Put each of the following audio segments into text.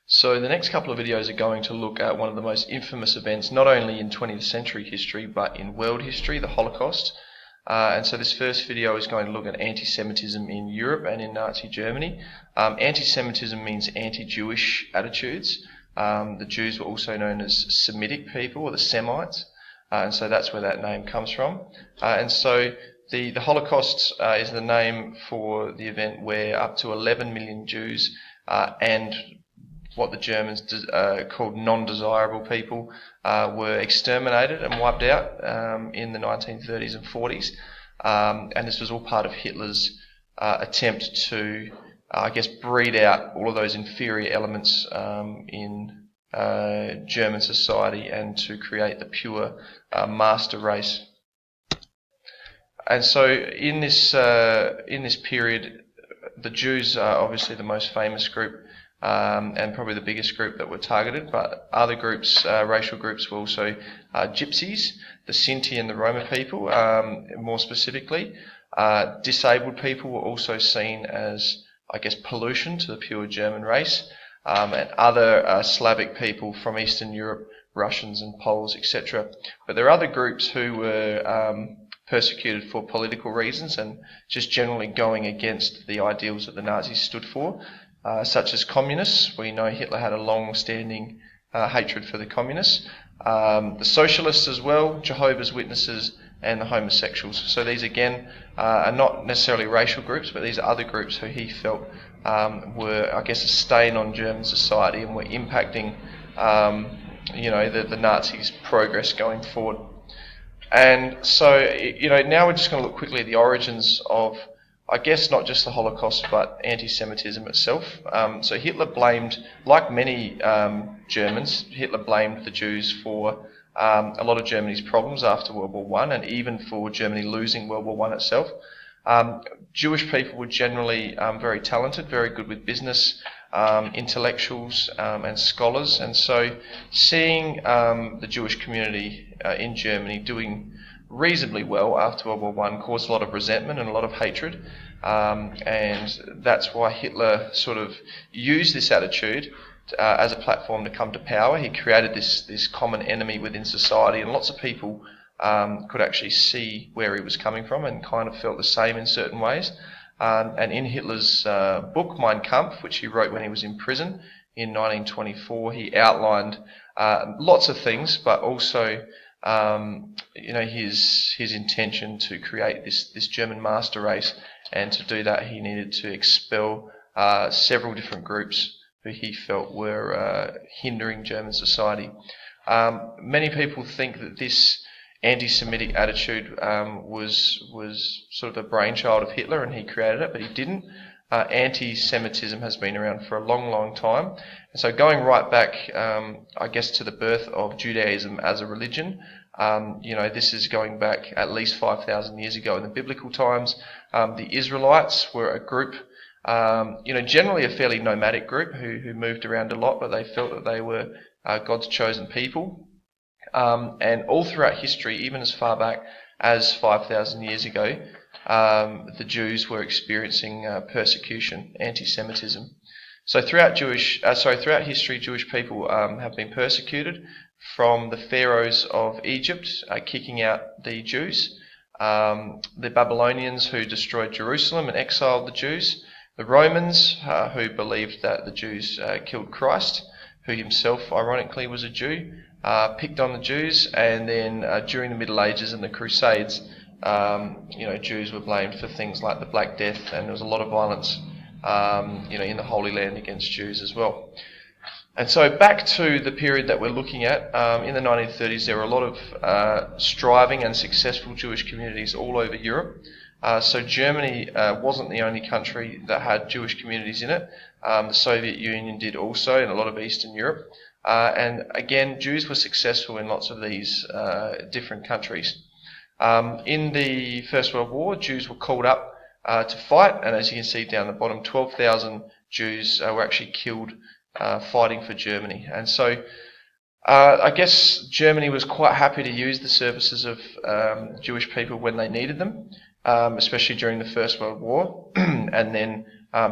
So the next couple of videos are going to look at one of the most infamous events, not only in 20th century history, but in world history, the Holocaust. And so this first video is going to look at anti-Semitism in Europe and in Nazi Germany. Anti-Semitism means anti-Jewish attitudes. The Jews were also known as Semitic people, or the Semites, and so that's where that name comes from. And so the Holocaust is the name for the event where up to 11 million Jews and what the Germans called non-desirable people were exterminated and wiped out in the 1930s and 40s. And this was all part of Hitler's attempt to, breed out all of those inferior elements in German society and to create the pure master race. And so in this period, the Jews are obviously the most famous group and probably the biggest group that were targeted, but other groups, racial groups, were also gypsies, the Sinti and the Roma people, more specifically. Disabled people were also seen as, pollution to the pure German race, and other Slavic people from Eastern Europe, Russians and Poles, etc. But there are other groups who were persecuted for political reasons and just generally going against the ideals that the Nazis stood for, such as communists. We know Hitler had a long-standing hatred for the communists. The socialists as well, Jehovah's Witnesses, and the homosexuals. So these again are not necessarily racial groups, but these are other groups who he felt were, a stain on German society and were impacting, the Nazis' progress going forward. And so, now we're just going to look quickly at the origins of, not just the Holocaust, but anti-Semitism itself. So Hitler blamed, like many Germans, Hitler blamed the Jews for a lot of Germany's problems after World War I, and even for Germany losing World War I itself. Jewish people were generally very talented, very good with business, intellectuals and scholars, and so seeing the Jewish community in Germany doing reasonably well after World War I caused a lot of resentment and a lot of hatred, and that's why Hitler sort of used this attitude as a platform to come to power. He created this common enemy within society, and lots of people could actually see where he was coming from and kind of felt the same in certain ways. And in Hitler's book, Mein Kampf, which he wrote when he was in prison in 1924, he outlined lots of things, but also his intention to create this German master race, and to do that he needed to expel several different groups who he felt were hindering German society. Many people think that this anti-Semitic attitude was sort of the brainchild of Hitler and he created it, but he didn't. Anti-Semitism has been around for a long, long time. And so going right back, to the birth of Judaism as a religion, this is going back at least 5,000 years ago in the biblical times. The Israelites were a group, generally a fairly nomadic group who moved around a lot, but they felt that they were God's chosen people. And all throughout history, even as far back as 5,000 years ago, the Jews were experiencing persecution, anti-Semitism. So throughout history, Jewish people have been persecuted, from the pharaohs of Egypt kicking out the Jews, the Babylonians who destroyed Jerusalem and exiled the Jews, the Romans who believed that the Jews killed Christ, who himself ironically was a Jew, picked on the Jews, and then during the Middle Ages and the Crusades, Jews were blamed for things like the Black Death, and there was a lot of violence, in the Holy Land against Jews as well. And so back to the period that we're looking at, in the 1930s, there were a lot of striving and successful Jewish communities all over Europe. So Germany wasn't the only country that had Jewish communities in it. The Soviet Union did also, and a lot of Eastern Europe. And again, Jews were successful in lots of these different countries. In the First World War, Jews were called up to fight, and as you can see down the bottom, 12,000 Jews were actually killed fighting for Germany. And so Germany was quite happy to use the services of Jewish people when they needed them, especially during the First World War. And then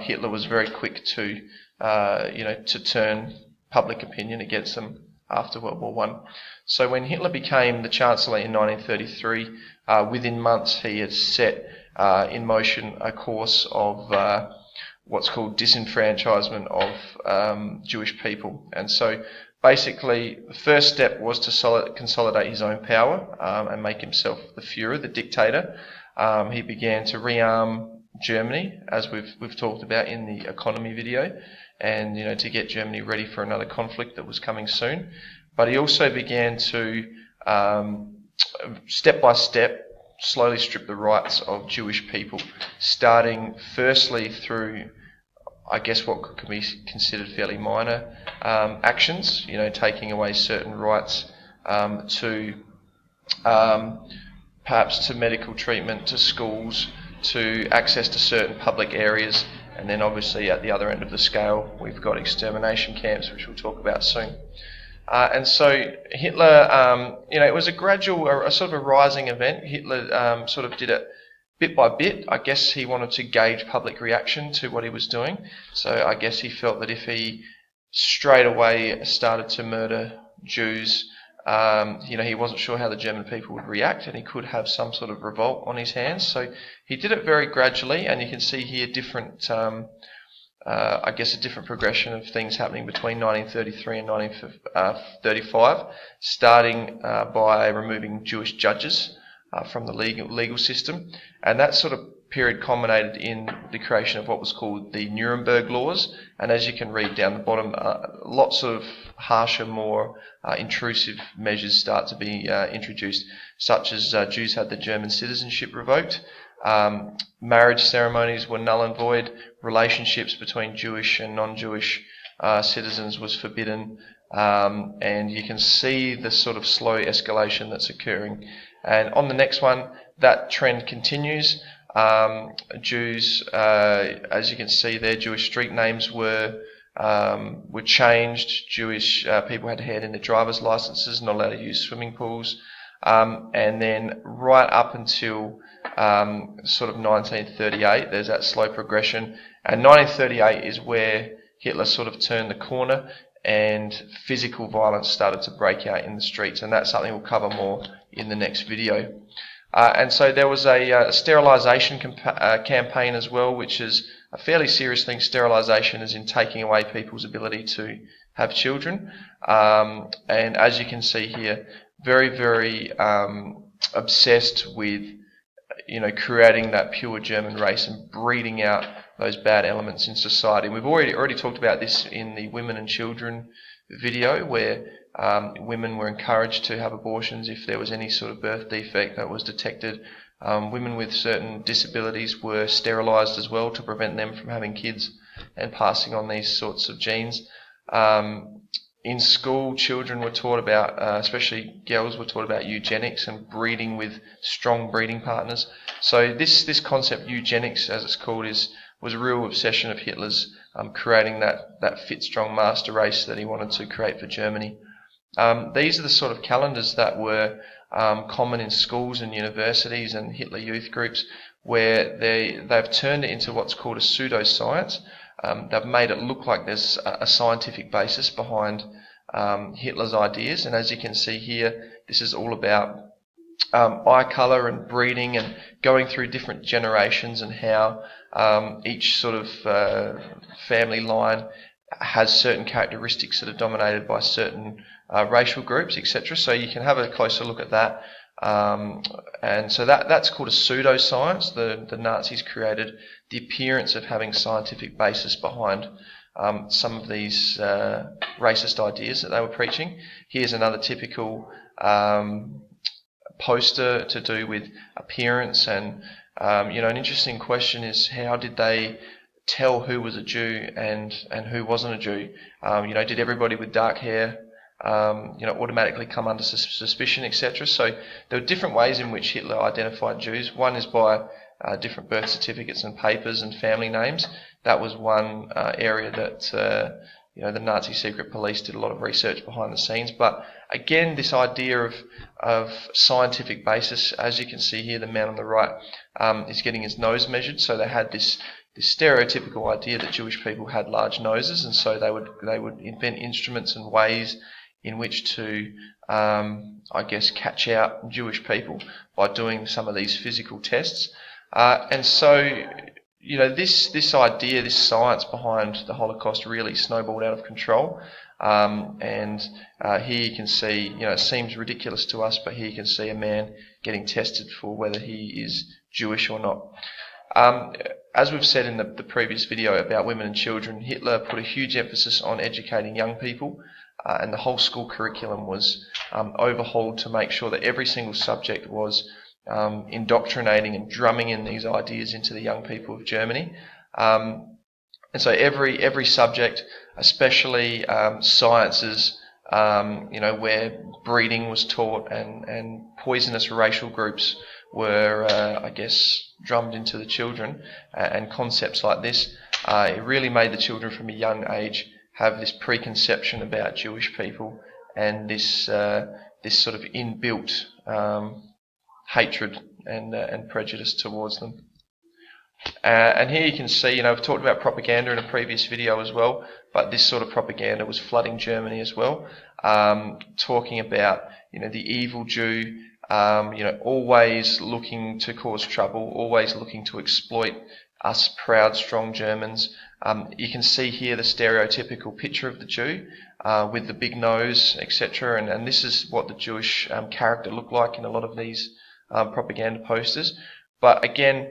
Hitler was very quick to to turn public opinion against them after World War One. So when Hitler became the Chancellor in 1933, within months he had set in motion a course of what's called disenfranchisement of Jewish people. And so basically the first step was to consolidate his own power and make himself the Führer, the dictator. He began to rearm Germany, as we've talked about in the economy video, and to get Germany ready for another conflict that was coming soon. But he also began to step by step slowly strip the rights of Jewish people, starting firstly through, I guess, what could be considered fairly minor actions, taking away certain rights to perhaps to medical treatment, to schools, to access to certain public areas, and then obviously at the other end of the scale we've got extermination camps, which we'll talk about soon. And so Hitler, it was a gradual, a sort of a rising event. Hitler sort of did it bit by bit. I guess he wanted to gauge public reaction to what he was doing. So I guess he felt that if he straight away started to murder Jews, he wasn't sure how the German people would react, and he could have some sort of revolt on his hands. So he did it very gradually, and you can see here different, a different progression of things happening between 1933 and 1935, starting by removing Jewish judges from the legal system, and that sort of period culminated in the creation of what was called the Nuremberg laws. And as you can read down the bottom, lots of harsher, more intrusive measures start to be introduced, such as Jews had their German citizenship revoked, marriage ceremonies were null and void, relationships between Jewish and non-Jewish citizens was forbidden, and you can see the sort of slow escalation that's occurring. And on the next one, that trend continues. Jews, as you can see there, Jewish street names were changed. Jewish people had to hand in their driver's licenses, not allowed to use swimming pools. And then right up until sort of 1938, there's that slow progression. And 1938 is where Hitler sort of turned the corner and physical violence started to break out in the streets. And that's something we'll cover more in the next video. And so there was a sterilisation campaign as well, which is a fairly serious thing. Sterilisation is in taking away people's ability to have children. And as you can see here, very, very obsessed with, creating that pure German race and breeding out those bad elements in society. And we've already talked about this in the women and children video, where women were encouraged to have abortions if there was any sort of birth defect that was detected. Women with certain disabilities were sterilised as well to prevent them from having kids and passing on these sorts of genes. In school, children were taught about, especially girls were taught about eugenics and breeding with strong breeding partners. So this concept, eugenics as it's called, was a real obsession of Hitler's, creating that fit, strong master race that he wanted to create for Germany. These are the sort of calendars that were common in schools and universities and Hitler youth groups, where they've turned it into what's called a pseudoscience. They've made it look like there's a scientific basis behind Hitler's ideas, and as you can see here, this is all about eye colour and breeding and going through different generations and how each sort of family line has certain characteristics that are dominated by certain racial groups, etc. So you can have a closer look at that. And so that's called a pseudoscience. The Nazis created the appearance of having scientific basis behind some of these racist ideas that they were preaching. Here's another typical poster to do with appearance, and an interesting question is, how did they tell who was a Jew and who wasn't a Jew? Did everybody with dark hair automatically come under suspicion, etc.? So there were different ways in which Hitler identified Jews. One is by different birth certificates and papers and family names. That was one area that the Nazi secret police did a lot of research behind the scenes. But again, this idea of scientific basis, as you can see here, the man on the right is getting his nose measured. So they had this this stereotypical idea that Jewish people had large noses, and so they would invent instruments and ways in which to, I guess, catch out Jewish people by doing some of these physical tests. And so, this idea, this science behind the Holocaust really snowballed out of control. And here you can see, it seems ridiculous to us, but here you can see a man getting tested for whether he is Jewish or not. As we've said in the previous video about women and children, Hitler put a huge emphasis on educating young people, and the whole school curriculum was overhauled to make sure that every single subject was indoctrinating and drumming in these ideas into the young people of Germany. And so every subject, especially sciences, where breeding was taught and poisonous racial groups were, I guess, drummed into the children, and concepts like this, it really made the children from a young age have this preconception about Jewish people and this sort of inbuilt hatred and prejudice towards them. And here you can see, I've talked about propaganda in a previous video as well, but this sort of propaganda was flooding Germany as well, talking about, the evil Jew, always looking to cause trouble, always looking to exploit us proud, strong Germans. You can see here the stereotypical picture of the Jew with the big nose, etc. And this is what the Jewish character looked like in a lot of these propaganda posters. But again,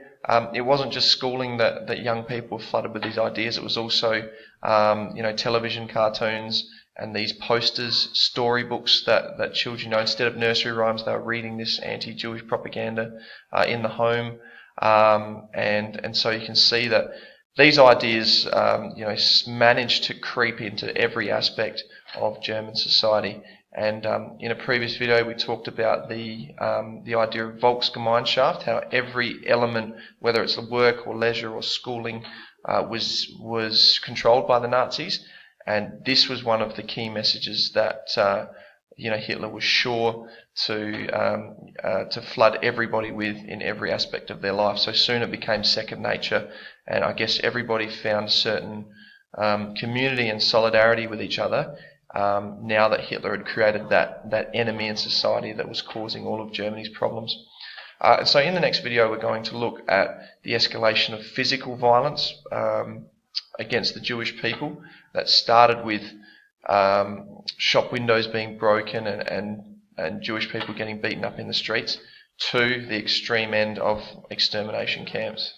it wasn't just schooling that young people were flooded with these ideas. It was also, television cartoons and these posters, storybooks that children, instead of nursery rhymes, they were reading this anti-Jewish propaganda in the home. And so you can see that these ideas, managed to creep into every aspect of German society. And in a previous video, we talked about the idea of Volksgemeinschaft, how every element, whether it's work or leisure or schooling, was controlled by the Nazis. And this was one of the key messages that Hitler was sure to flood everybody with in every aspect of their life. So soon it became second nature, and I guess everybody found a certain community and solidarity with each other. Now that Hitler had created that enemy in society that was causing all of Germany's problems. So in the next video, we're going to look at the escalation of physical violence against the Jewish people that started with shop windows being broken and Jewish people getting beaten up in the streets, to the extreme end of extermination camps.